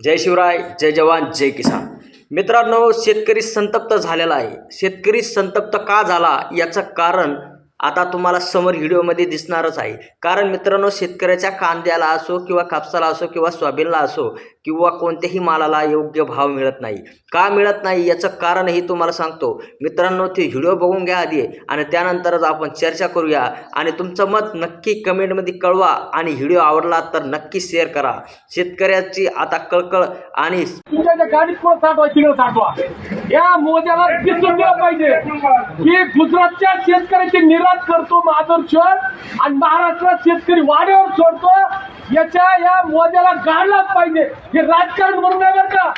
जय शिवराय, जय जवान, जय किसान. मित्रांनो, शेतकरी संतप्त झालेला आहे. शेतकरी संतप्त का झाला याचं कारण आता तुम्हाला समोर व्हिडिओमध्ये दिसणारच आहे. कारण मित्रांनो, शेतकऱ्याच्या कांद्याला असो किंवा कापसाला असो किंवा सोयाबीनला असो किंवा कोणत्याही मालाला योग्य भाव मिळत नाही. का मिळत नाही याचं कारणही तुम्हाला सांगतो. मित्रांनो, ते व्हिडिओ बघून घ्या आधी आणि त्यानंतरच आपण चर्चा करूया. आणि तुमचं मत नक्की कमेंटमध्ये कळवा आणि व्हिडिओ आवडला तर नक्की शेअर करा. शेतकऱ्याची आता कळकळ आणि तुमच्या गाडीत कोण साठवा या मोद्याला दिसून दिलं पाहिजे की गुजरातच्या शेतकऱ्याची निराश करतो महादर्शन आणि महाराष्ट्रात शेतकरी वाड्यावर सोडतो. या मोद्याला गाडलाच पाहिजे. हे राजकारण म्हणून नाही बरं का.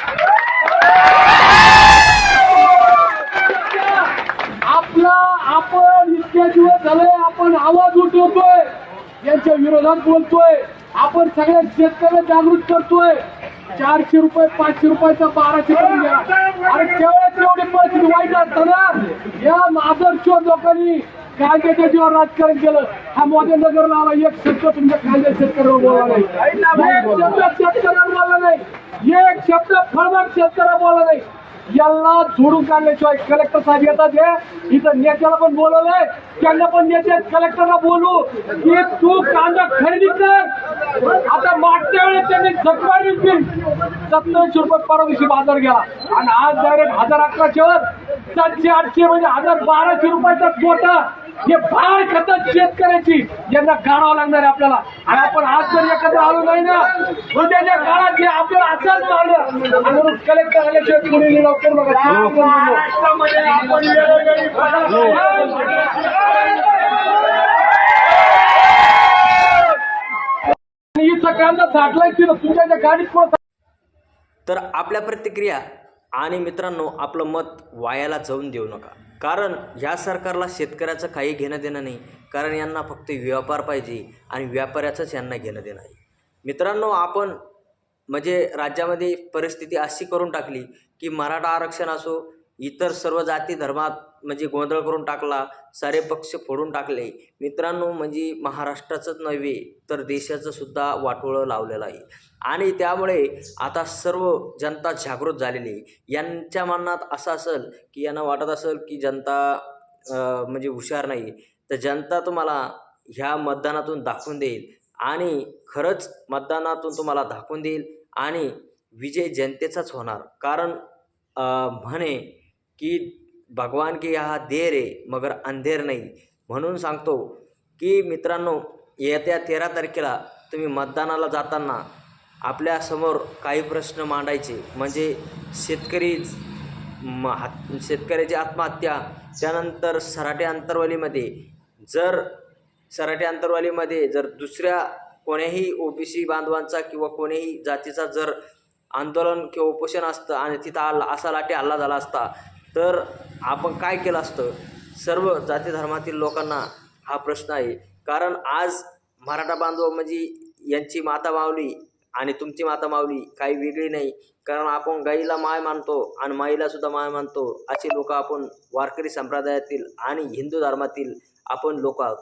आपण इतके दिवस झाले आपण आवाज उठवतोय, यांच्या विरोधात बोलतोय, आपण सगळ्या शेतकऱ्यांना जागृत करतोय. 400 रुपये 500 रुपयाचा 1200 करून घ्या. अरे तेवढी परिस्थिती वाईट असताना या आदर्श लोकांनी कांद्याच्या जीवावर राजकारण केलं. हा मोदी नगरला आला, एक शब्द तुमच्या कांद्या शेतकऱ्यावर बोलला नाही, एक शब्द शेतकऱ्यावर बोलला नाही, एक शब्द फळबाग शेतकऱ्यावर बोलला नाही. याला झोडून काढल्याशिवाय कलेक्टर साहेब येतात. हे इथं नेत्याला पण बोलवलंय, त्यांना पण नेते कलेक्टरला बोलू की तू कांदा खरेदी कर. आता मागच्या वेळेस त्यांनी झकमारी 2700 रुपये परवा दिवशी बाजार गेला आणि आज डायरेक्ट 1011 वर 700-800 म्हणजे 1200 रुपयाचा तोटा. हे भार खातात शेतकऱ्याची, यांना काढावं लागणार आहे आपल्याला. आणि आपण आज जर एकत्र आलो नाही ना, उद्याच्या काळात हे आपल्याला असंच मारलं. आणि कलेक्टर आल्याशिवाय कोणी लवकर महाराष्ट्रामध्ये आपण इथं कांदा साठलाय तुमच्या गाडीत कोण. तर आपल्या प्रतिक्रिया आणि मित्रांनो, आपलं मत वायाला जाऊन देऊ नका. कारण ह्या सरकारला शेतकऱ्याचं काही घेणं देणं नाही. कारण यांना फक्त व्यापार पाहिजे आणि व्यापाऱ्याचंच यांना घेणं देणं आहे. मित्रांनो, आपण म्हणजे राज्यामध्ये परिस्थिती अशी करून टाकली की मराठा आरक्षण असो, इतर सर्व जाती धर्मात म्हणजे गोंधळ करून टाकला, सारे पक्ष फोडून टाकले. मित्रांनो, म्हणजे महाराष्ट्राचंच नव्हे तर देशाचं सुद्धा वाटोळं लावलेलं आहे. आणि त्यामुळे आता सर्व जनता जागृत झालेली आहे. यांच्या मनात असं असेल की यांना वाटत असेल की जनता म्हणजे हुशार नाही, तर जनता तुम्हाला ह्या मतदानातून दाखवून देईल आणि खरंच मतदानातून तुम्हाला दाखवून देईल आणि विजय जनतेचाच होणार. कारण म्हणे की भगवान की यहाँ देर आहे मगर अंधेर नाही. म्हणून सांगतो की मित्रांनो, येत्या 13 तारखेला तुम्ही मतदानाला जाताना आपल्यासमोर काही प्रश्न मांडायचे. म्हणजे शेतकऱ्याची आत्महत्या, त्यानंतर सराटे अंतरवालीमध्ये जर दुसऱ्या कोण्याही ओबीसी बांधवांचा किंवा कोण्याही जातीचा जर आंदोलन किंवा उपोषण असतं आणि तिथं असा लाठी हल्ला झाला असता तर आपण काय केलं असतं. सर्व जाती धर्मातील लोकांना हा प्रश्न आहे. कारण आज मराठा बांधव म्हणजे यांची माता माऊली आणि तुमची माता माऊली काही वेगळी नाही. कारण आपण गाईला माय मानतो आणि माईला सुद्धा माय मानतो. असे लोक आपण वारकरी संप्रदायातील आणि हिंदू धर्मातील आपण लोक आहोत.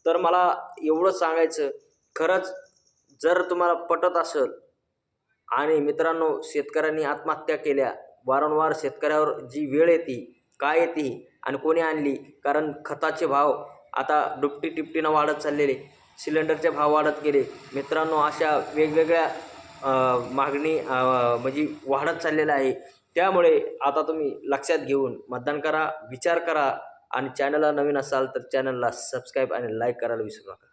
तर मला एवढंच सांगायचं, खरंच जर तुम्हाला पटत असेल. आणि मित्रांनो, शेतकऱ्यांनी आत्महत्या केल्या, वारंवार शेतकऱ्यावर जी वेळ येते, काय येते आणि कोणी आणली. कारण खताचे भाव आता दुपटी टिपटीनं वाढत चाललेले, सिलेंडरचे भाव वाढत गेले. मित्रांनो, अशा वेगवेगळ्या मागणी म्हणजे वाढत चाललेल्या आहे. त्यामुळे आता तुम्ही लक्षात घेऊन मतदान करा, विचार करा. आणि चॅनलला नवीन असाल तर चॅनलला सबस्क्राईब आणि लाईक करायला विसरू नका.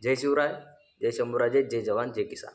जय शिवराय, जय शंभूराजे, जय जवान, जय किसान.